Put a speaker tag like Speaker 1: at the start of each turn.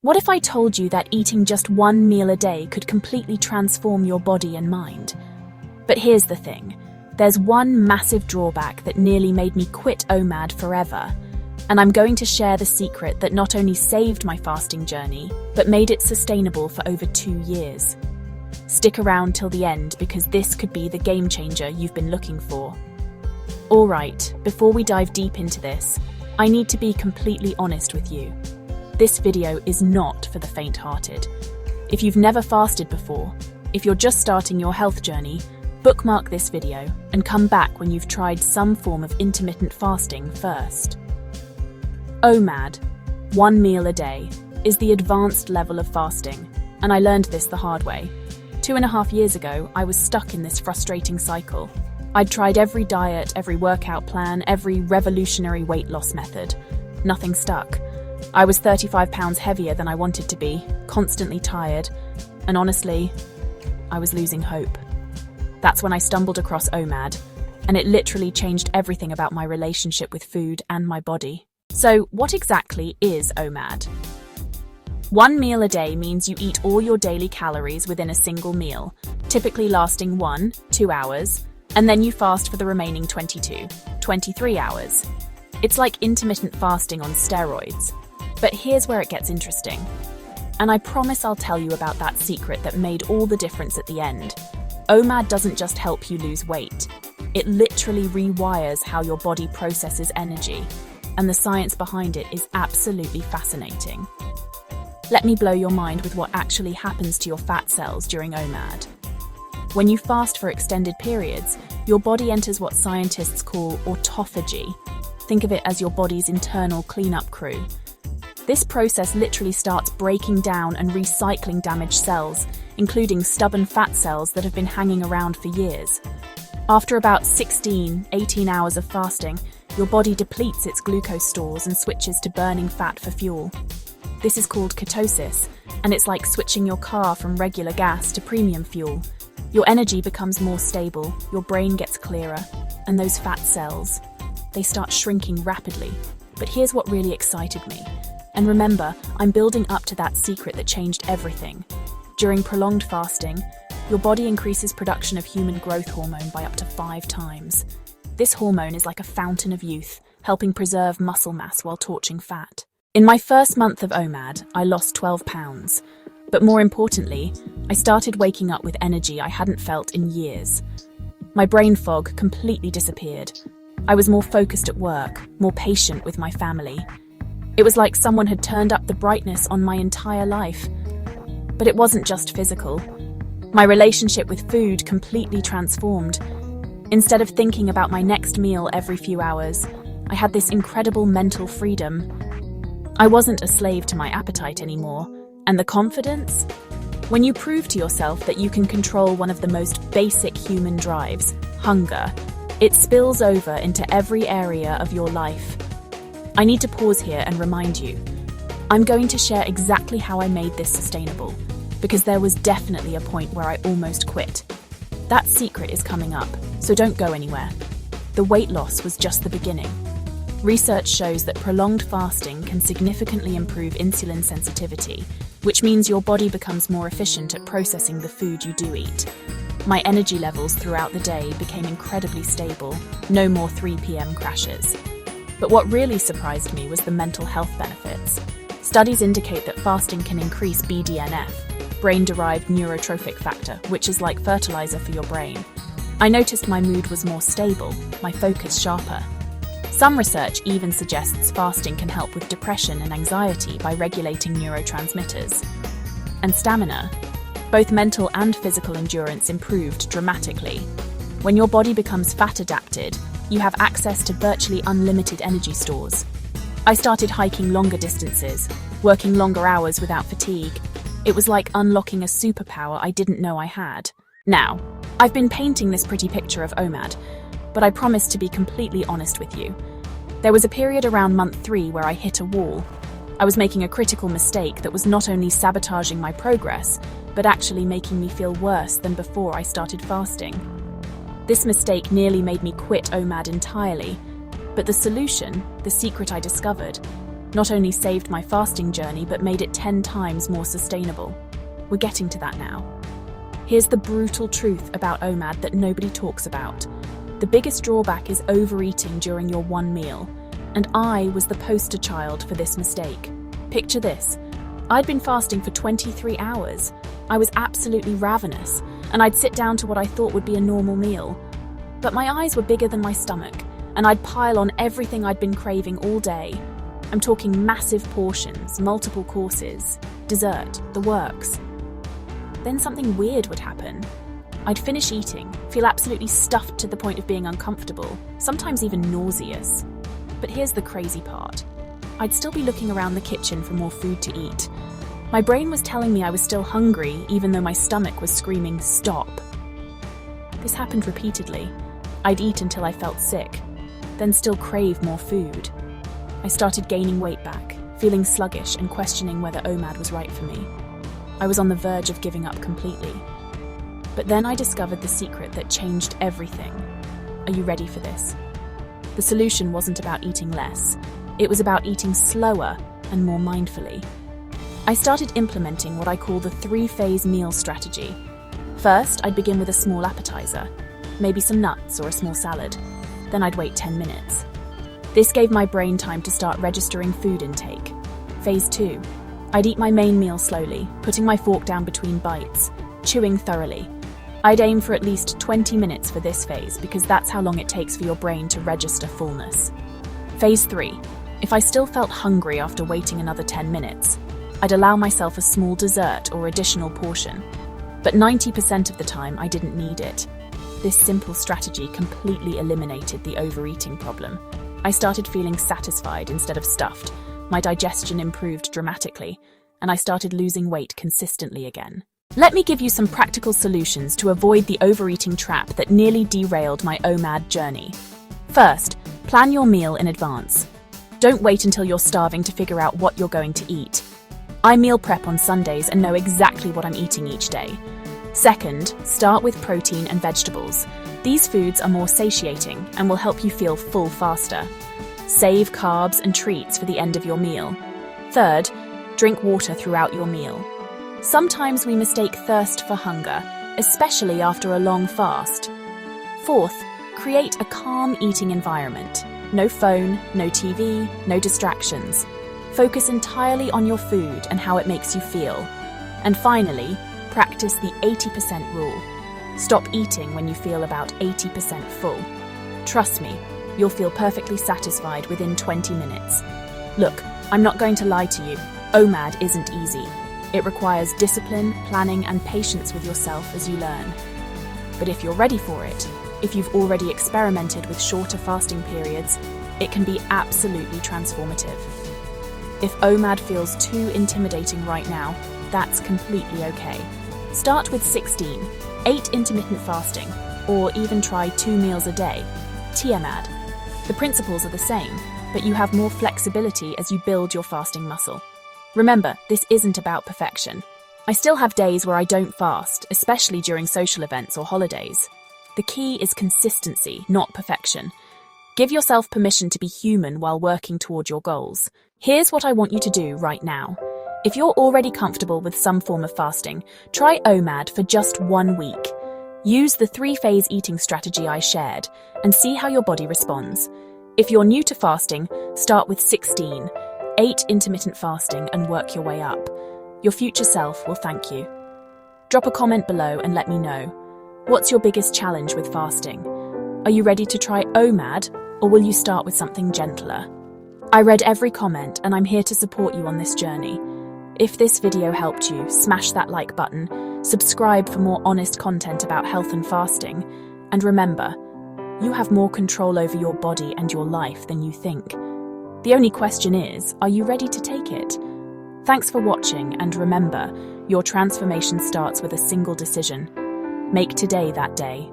Speaker 1: What if I told you that eating just one meal a day could completely transform your body and mind? But here's the thing. There's one massive drawback that nearly made me quit OMAD forever. And I'm going to share the secret that not only saved my fasting journey, but made it sustainable for over 2 years. Stick around till the end because this could be the game changer you've been looking for. Alright, before we dive deep into this, I need to be completely honest with you. This video is not for the faint-hearted. If you've never fasted before, if you're just starting your health journey, bookmark this video and come back when you've tried some form of intermittent fasting first. OMAD, 1 meal a day, is the advanced level of fasting, and I learned this the hard way. 2.5 years ago, I was stuck in this frustrating cycle. I'd tried every diet, every workout plan, every revolutionary weight loss method. Nothing stuck. I was 35 pounds heavier than I wanted to be, constantly tired, and honestly, I was losing hope. That's when I stumbled across OMAD, and it literally changed everything about my relationship with food and my body. So, what exactly is OMAD? 1 meal a day means you eat all your daily calories within a single meal, typically lasting 1-2 hours, and then you fast for the remaining 22-23 hours. It's like intermittent fasting on steroids. But here's where it gets interesting. And I promise I'll tell you about that secret that made all the difference at the end. OMAD doesn't just help you lose weight. It literally rewires how your body processes energy. And the science behind it is absolutely fascinating. Let me blow your mind with what actually happens to your fat cells during OMAD. When you fast for extended periods, your body enters what scientists call autophagy. Think of it as your body's internal cleanup crew. This process literally starts breaking down and recycling damaged cells, including stubborn fat cells that have been hanging around for years. After about 16-18 hours of fasting, your body depletes its glucose stores and switches to burning fat for fuel. This is called ketosis, and it's like switching your car from regular gas to premium fuel. Your energy becomes more stable, your brain gets clearer, and those fat cells, they start shrinking rapidly. But here's what really excited me. And remember, I'm building up to that secret that changed everything. During prolonged fasting, your body increases production of human growth hormone by up to 5 times. This hormone is like a fountain of youth, helping preserve muscle mass while torching fat. In my first month of OMAD, I lost 12 pounds. But more importantly, I started waking up with energy I hadn't felt in years. My brain fog completely disappeared. I was more focused at work, more patient with my family. It was like someone had turned up the brightness on my entire life. But it wasn't just physical. My relationship with food completely transformed. Instead of thinking about my next meal every few hours, I had this incredible mental freedom. I wasn't a slave to my appetite anymore. And the confidence? When you prove to yourself that you can control one of the most basic human drives, hunger, it spills over into every area of your life. I need to pause here and remind you. I'm going to share exactly how I made this sustainable, because there was definitely a point where I almost quit. That secret is coming up, so don't go anywhere. The weight loss was just the beginning. Research shows that prolonged fasting can significantly improve insulin sensitivity, which means your body becomes more efficient at processing the food you do eat. My energy levels throughout the day became incredibly stable, no more 3 p.m. crashes. But what really surprised me was the mental health benefits. Studies indicate that fasting can increase BDNF, brain-derived neurotrophic factor, which is like fertilizer for your brain. I noticed my mood was more stable, my focus sharper. Some research even suggests fasting can help with depression and anxiety by regulating neurotransmitters. And stamina. Both mental and physical endurance improved dramatically. When your body becomes fat-adapted, you have access to virtually unlimited energy stores. I started hiking longer distances, working longer hours without fatigue. It was like unlocking a superpower I didn't know I had. Now, I've been painting this pretty picture of OMAD, but I promise to be completely honest with you. There was a period around month 3 where I hit a wall. I was making a critical mistake that was not only sabotaging my progress, but actually making me feel worse than before I started fasting. This mistake nearly made me quit OMAD entirely, but the solution, the secret I discovered, Not only saved my fasting journey, but made it 10 times more sustainable. We're getting to that now. Here's the brutal truth about OMAD that nobody talks about. The biggest drawback is overeating during your one meal, and I was the poster child for this mistake. Picture this. I'd been fasting for 23 hours. I was absolutely ravenous, and I'd sit down to what I thought would be a normal meal. But my eyes were bigger than my stomach, and I'd pile on everything I'd been craving all day. I'm talking massive portions, multiple courses, dessert, the works. Then something weird would happen. I'd finish eating, feel absolutely stuffed to the point of being uncomfortable, sometimes even nauseous. But here's the crazy part. I'd still be looking around the kitchen for more food to eat. My brain was telling me I was still hungry, even though my stomach was screaming, "Stop." This happened repeatedly. I'd eat until I felt sick, then still crave more food. I started gaining weight back, feeling sluggish and questioning whether OMAD was right for me. I was on the verge of giving up completely. But then I discovered the secret that changed everything. Are you ready for this? The solution wasn't about eating less. It was about eating slower and more mindfully. I started implementing what I call the 3-phase meal strategy. First, I'd begin with a small appetizer, maybe some nuts or a small salad. Then I'd wait 10 minutes. This gave my brain time to start registering food intake. Phase 2. I'd eat my main meal slowly, putting my fork down between bites, chewing thoroughly. I'd aim for at least 20 minutes for this phase because that's how long it takes for your brain to register fullness. Phase 3. If I still felt hungry after waiting another 10 minutes, I'd allow myself a small dessert or additional portion. But 90% of the time, I didn't need it. This simple strategy completely eliminated the overeating problem. I started feeling satisfied instead of stuffed. My digestion improved dramatically, and I started losing weight consistently again. Let me give you some practical solutions to avoid the overeating trap that nearly derailed my OMAD journey. First, plan your meal in advance. Don't wait until you're starving to figure out what you're going to eat. I meal prep on Sundays and know exactly what I'm eating each day. Second, start with protein and vegetables. These foods are more satiating and will help you feel full faster. Save carbs and treats for the end of your meal. Third, drink water throughout your meal. Sometimes we mistake thirst for hunger, especially after a long fast. Fourth, create a calm eating environment. No phone, no TV, no distractions. Focus entirely on your food and how it makes you feel. And finally, practice the 80% rule. Stop eating when you feel about 80% full. Trust me, you'll feel perfectly satisfied within 20 minutes. Look, I'm not going to lie to you. OMAD isn't easy. It requires discipline, planning, and patience with yourself as you learn. But if you're ready for it, if you've already experimented with shorter fasting periods, it can be absolutely transformative. If OMAD feels too intimidating right now, that's completely okay. Start with 16, 8 intermittent fasting, or even try 2 meals a day, TMAD. The principles are the same, but you have more flexibility as you build your fasting muscle. Remember, this isn't about perfection. I still have days where I don't fast, especially during social events or holidays. The key is consistency, not perfection. Give yourself permission to be human while working toward your goals. Here's what I want you to do right now. If you're already comfortable with some form of fasting, try OMAD for just 1 week. Use the 3-phase eating strategy I shared and see how your body responds. If you're new to fasting, start with 16, 8 intermittent fasting and work your way up. Your future self will thank you. Drop a comment below and let me know. What's your biggest challenge with fasting? Are you ready to try OMAD, or will you start with something gentler? I read every comment and I'm here to support you on this journey. If this video helped you, smash that like button, subscribe for more honest content about health and fasting, and remember, you have more control over your body and your life than you think. The only question is, are you ready to take it? Thanks for watching, and remember, your transformation starts with a single decision. Make today that day.